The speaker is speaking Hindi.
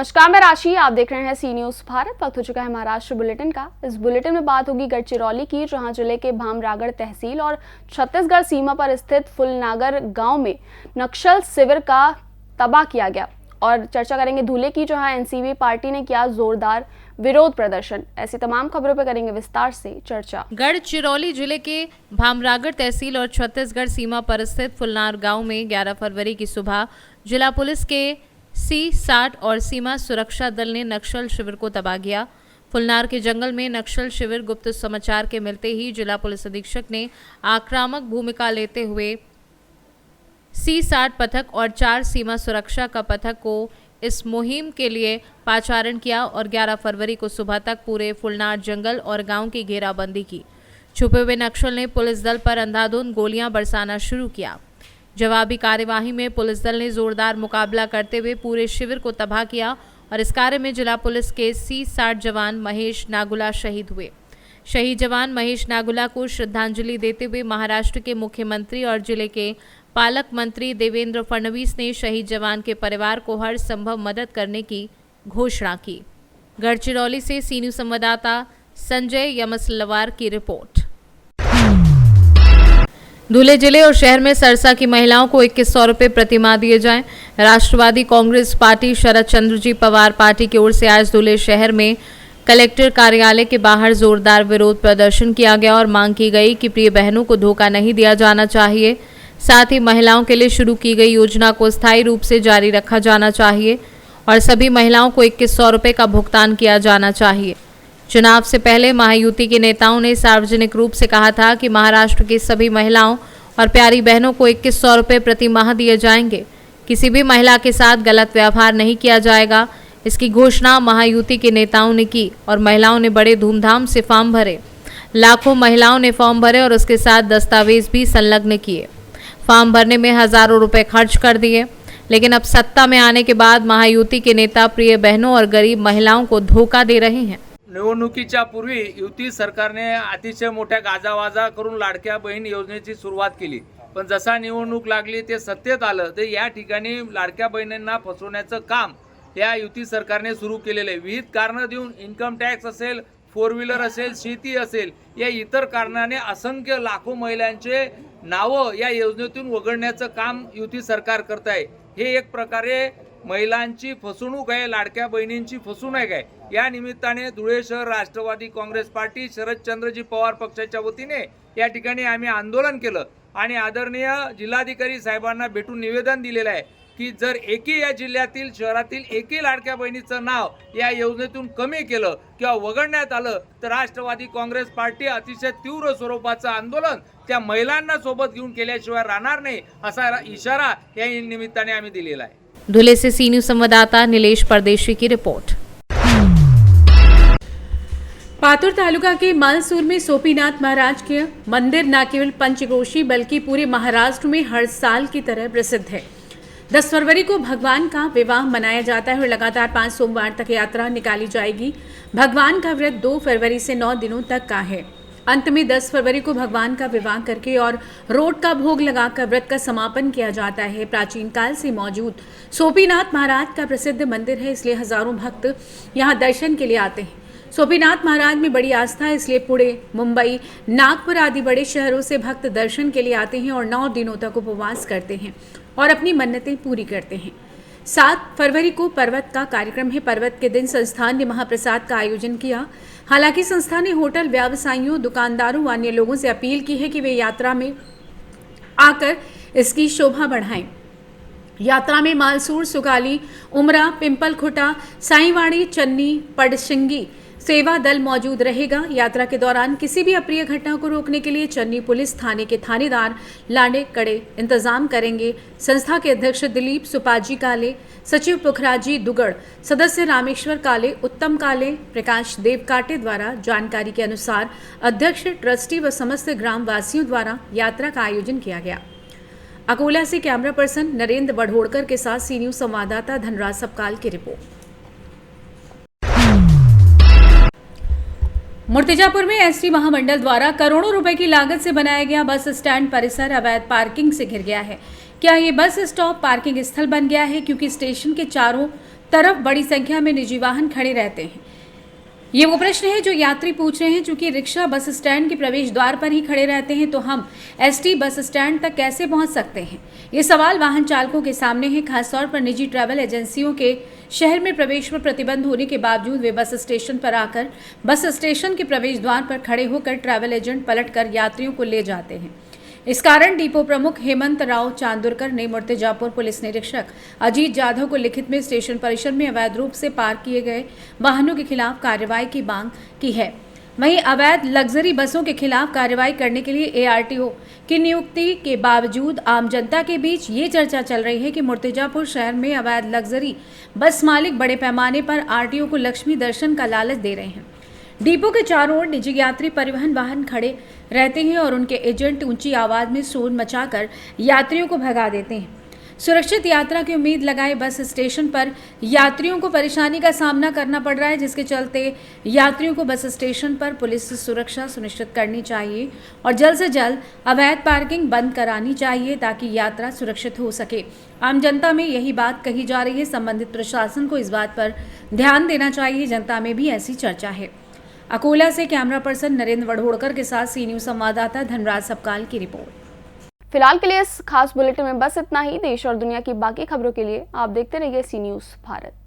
नमस्कार, मैं राशि। आप देख रहे हैं सी न्यूज भारत। वक्त हो चुका है महाराष्ट्र बुलेटिन का। इस बुलेटिन में बात होगी गढ़चिरौली की, जहां जिले के भामरागढ़ तहसील और छत्तीसगढ़ सीमा पर स्थित फुलनागर गांव में नक्सल शिविर का तबाह किया गया। और चर्चा करेंगे धुले की, जहां एनसीबी पार्टी ने किया जोरदार विरोध प्रदर्शन। ऐसी तमाम खबरों पर करेंगे विस्तार से चर्चा। गढ़चिरौली जिले के भामरागढ़ तहसील और छत्तीसगढ़ सीमा पर स्थित फुलनार गांव में 11 फरवरी की सुबह जिला पुलिस के C-60 और सीमा सुरक्षा दल ने नक्सल शिविर को तबाह किया। फुलनार के जंगल में नक्सल शिविर गुप्त समाचार के मिलते ही जिला पुलिस अधीक्षक ने आक्रामक भूमिका लेते हुए C-60 पथक और 4 सीमा सुरक्षा का पथक को इस मुहिम के लिए पाचारण किया और 11 फरवरी को सुबह तक पूरे फुलनार जंगल और गांव की घेराबंदी की। छुपे हुए नक्सल ने पुलिस दल पर अंधाधुंध गोलियां बरसाना शुरू किया। जवाबी कार्यवाही में पुलिस दल ने जोरदार मुकाबला करते हुए पूरे शिविर को तबाह किया और इस कार्य में जिला पुलिस के C-60 जवान महेश नागुला शहीद हुए। शहीद जवान महेश नागुला को श्रद्धांजलि देते हुए महाराष्ट्र के मुख्यमंत्री और जिले के पालक मंत्री देवेंद्र फडणवीस ने शहीद जवान के परिवार को हर संभव मदद करने की घोषणा की। गढ़चिरौली से सी न्यूज संवाददाता संजय यमसलवार की रिपोर्ट। धुले जिले और शहर में सरसा की महिलाओं को 2100 रुपये प्रतिमाह दिए जाएं। राष्ट्रवादी कांग्रेस पार्टी शरद चंद्रजी पवार पार्टी की ओर से आज धुले शहर में कलेक्टर कार्यालय के बाहर जोरदार विरोध प्रदर्शन किया गया और मांग की गई कि प्रिय बहनों को धोखा नहीं दिया जाना चाहिए। साथ ही महिलाओं के लिए शुरू की गई योजना को स्थायी रूप से जारी रखा जाना चाहिए और सभी महिलाओं को 2100 रुपये का भुगतान किया जाना चाहिए। चुनाव से पहले महायुति के नेताओं ने सार्वजनिक रूप से कहा था कि महाराष्ट्र की सभी महिलाओं और प्यारी बहनों को 2100 रुपये प्रति माह दिए जाएंगे। किसी भी महिला के साथ गलत व्यवहार नहीं किया जाएगा। इसकी घोषणा महायुति के नेताओं ने की और महिलाओं ने बड़े धूमधाम से फॉर्म भरे। लाखों महिलाओं ने फॉर्म भरे और उसके साथ दस्तावेज भी संलग्न किए। फॉर्म भरने में हजारों रुपए खर्च कर दिए, लेकिन अब सत्ता में आने के बाद महायुति के नेता प्रिय बहनों और गरीब महिलाओं को धोखा दे रहे हैं। निवडणुकीच्या पूर्वी युती सरकारने अतिशय मोठ्या गाजावाजा करून लाडक्या बहीण योजनेची सुरुवात केली, पण जसा निवडणूक लागली ते सत्तेत आलं ते या ठिकाणी लाडक्या बहिणींना फसवण्याचं काम या युती सरकारने सुरू केलेलं आहे। विविध कारण देऊन इन्कम टॅक्स असेल, 4 व्हीलर असेल, शेती असेल, या इतर कारणाने असंख्य लाखो महिलांचे नावं या योजनेतून वगळण्याचं काम युती सरकार करत आहे। हे एक प्रकारे महिलांची फसवणूक आहे, लाडक्या बहिणींची फसवणूक आहे। या निमित्ताने धुळे शहर राष्ट्रवादी काँग्रेस पार्टी शरदचंद्रजी पवार पक्षाच्या वतीने या ठिकाणी आम्ही आंदोलन केलं आणि आदरणीय जिल्हाधिकारी साहेबांना भेटून निवेदन दिलेलं आहे की जर एकही या जिल्ह्यातील शहरातील एकही लाडक्या बहिणीचं नाव या योजनेतून कमी केलं किंवा वगळण्यात आलं तर राष्ट्रवादी काँग्रेस पार्टी अतिशय तीव्र स्वरूपाचं आंदोलन त्या महिलांना सोबत घेऊन केल्याशिवाय राहणार नाही, असा इशारा या निमित्ताने आम्ही दिलेला आहे। धुले से सी न्यूज संवाददाता नीलेश परदेशी की रिपोर्ट। पातुर तालुका के मालसूर में सोपीनाथ महाराज के मंदिर न केवल पंचक्रोशी बल्कि पूरे महाराष्ट्र में हर साल की तरह प्रसिद्ध है। 10 फरवरी को भगवान का विवाह मनाया जाता है और लगातार 5 सोमवार तक यात्रा निकाली जाएगी। भगवान का व्रत 2 फरवरी से 9 दिनों तक का है। अंत में 10 फरवरी को भगवान का विवाह करके और रोट का भोग लगाकर व्रत का समापन किया जाता है। प्राचीन काल से मौजूद सोपीनाथ महाराज का प्रसिद्ध मंदिर है, इसलिए हजारों भक्त यहाँ दर्शन के लिए आते हैं। सोपीनाथ महाराज में बड़ी आस्था है, इसलिए पुणे, मुंबई, नागपुर आदि बड़े शहरों से भक्त दर्शन के लिए आते हैं और 9 दिनों तक उपवास करते हैं और अपनी मन्नतें पूरी करते हैं। 7 फरवरी को पर्वत का कार्यक्रम है। पर्वत के दिन संस्थान ने महाप्रसाद का आयोजन किया। हालांकि संस्था ने होटल व्यवसायियों, दुकानदारों व अन्य लोगों से अपील की है कि वे यात्रा में आकर इसकी शोभा बढ़ाएं। यात्रा में मालसूर, सुगाली, उमरा, पिंपल खुटा, साईवाड़ी, चन्नी, पड़शिंगी सेवा दल मौजूद रहेगा। यात्रा के दौरान किसी भी अप्रिय घटना को रोकने के लिए चन्नी पुलिस थाने के थानेदार लाडे कड़े इंतजाम करेंगे। संस्था के अध्यक्ष दिलीप सुपाजी काले, सचिव पुखराजी दुगड़, सदस्य रामेश्वर काले, उत्तम काले, प्रकाश देव काटे द्वारा जानकारी के अनुसार अध्यक्ष, ट्रस्टी व समस्त ग्राम वासियों द्वारा यात्रा का आयोजन किया गया। अकोला से कैमरा पर्सन नरेंद्र बढ़ोड़कर के साथ सी न्यूज संवाददाता धनराज सबकाल की रिपोर्ट। मुर्तिजापुर में एसटी महामंडल द्वारा करोड़ों रुपए की लागत से बनाया गया बस स्टैंड परिसर अवैध पार्किंग से घिर गया है। क्या ये बस स्टॉप पार्किंग स्थल बन गया है? क्योंकि स्टेशन के चारों तरफ बड़ी संख्या में निजी वाहन खड़े रहते हैं। ये वो प्रश्न है जो यात्री पूछ रहे हैं। चूंकि रिक्शा बस स्टैंड के प्रवेश द्वार पर ही खड़े रहते हैं तो हम एसटी बस स्टैंड तक कैसे पहुंच सकते हैं? ये सवाल वाहन चालकों के सामने है। खासतौर पर निजी ट्रैवल एजेंसियों के शहर में प्रवेश पर प्रतिबंध होने के बावजूद वे बस स्टेशन पर आकर बस स्टेशन के प्रवेश द्वार पर खड़े होकर ट्रैवल एजेंट पलटकर यात्रियों को ले जाते हैं। इस कारण डिपो प्रमुख हेमंत राव चांदुरकर ने मुर्तिजापुर पुलिस निरीक्षक अजीत जाधव को लिखित में स्टेशन परिसर में अवैध रूप से पार्क किए गए वाहनों के खिलाफ कार्रवाई की मांग की है। वहीं अवैध लग्जरी बसों के खिलाफ कार्रवाई करने के लिए एआरटीओ की नियुक्ति के बावजूद आम जनता के बीच ये चर्चा चल रही है कि मुर्तिजापुर शहर में अवैध लग्जरी बस मालिक बड़े पैमाने पर आरटीओ को लक्ष्मी दर्शन का लालच दे रहे हैं। डिपो के चारों ओर निजी यात्री परिवहन वाहन खड़े रहते हैं और उनके एजेंट ऊंची आवाज में शोर मचाकर यात्रियों को भगा देते हैं। सुरक्षित यात्रा की उम्मीद लगाए बस स्टेशन पर यात्रियों को परेशानी का सामना करना पड़ रहा है, जिसके चलते यात्रियों को बस स्टेशन पर पुलिस सुरक्षा सुनिश्चित करनी चाहिए और जल्द से जल्द अवैध पार्किंग बंद करानी चाहिए ताकि यात्रा सुरक्षित हो सके। आम जनता में यही बात कही जा रही है। संबंधित प्रशासन को इस बात पर ध्यान देना चाहिए। जनता में भी ऐसी चर्चा है। अकोला से कैमरा पर्सन नरेंद्र वढ़ोड़कर के साथ सी न्यूज संवाददाता धनराज सबकाल की रिपोर्ट। फिलहाल के लिए इस खास बुलेटिन में बस इतना ही। देश और दुनिया की बाकी खबरों के लिए आप देखते रहिए सी न्यूज भारत।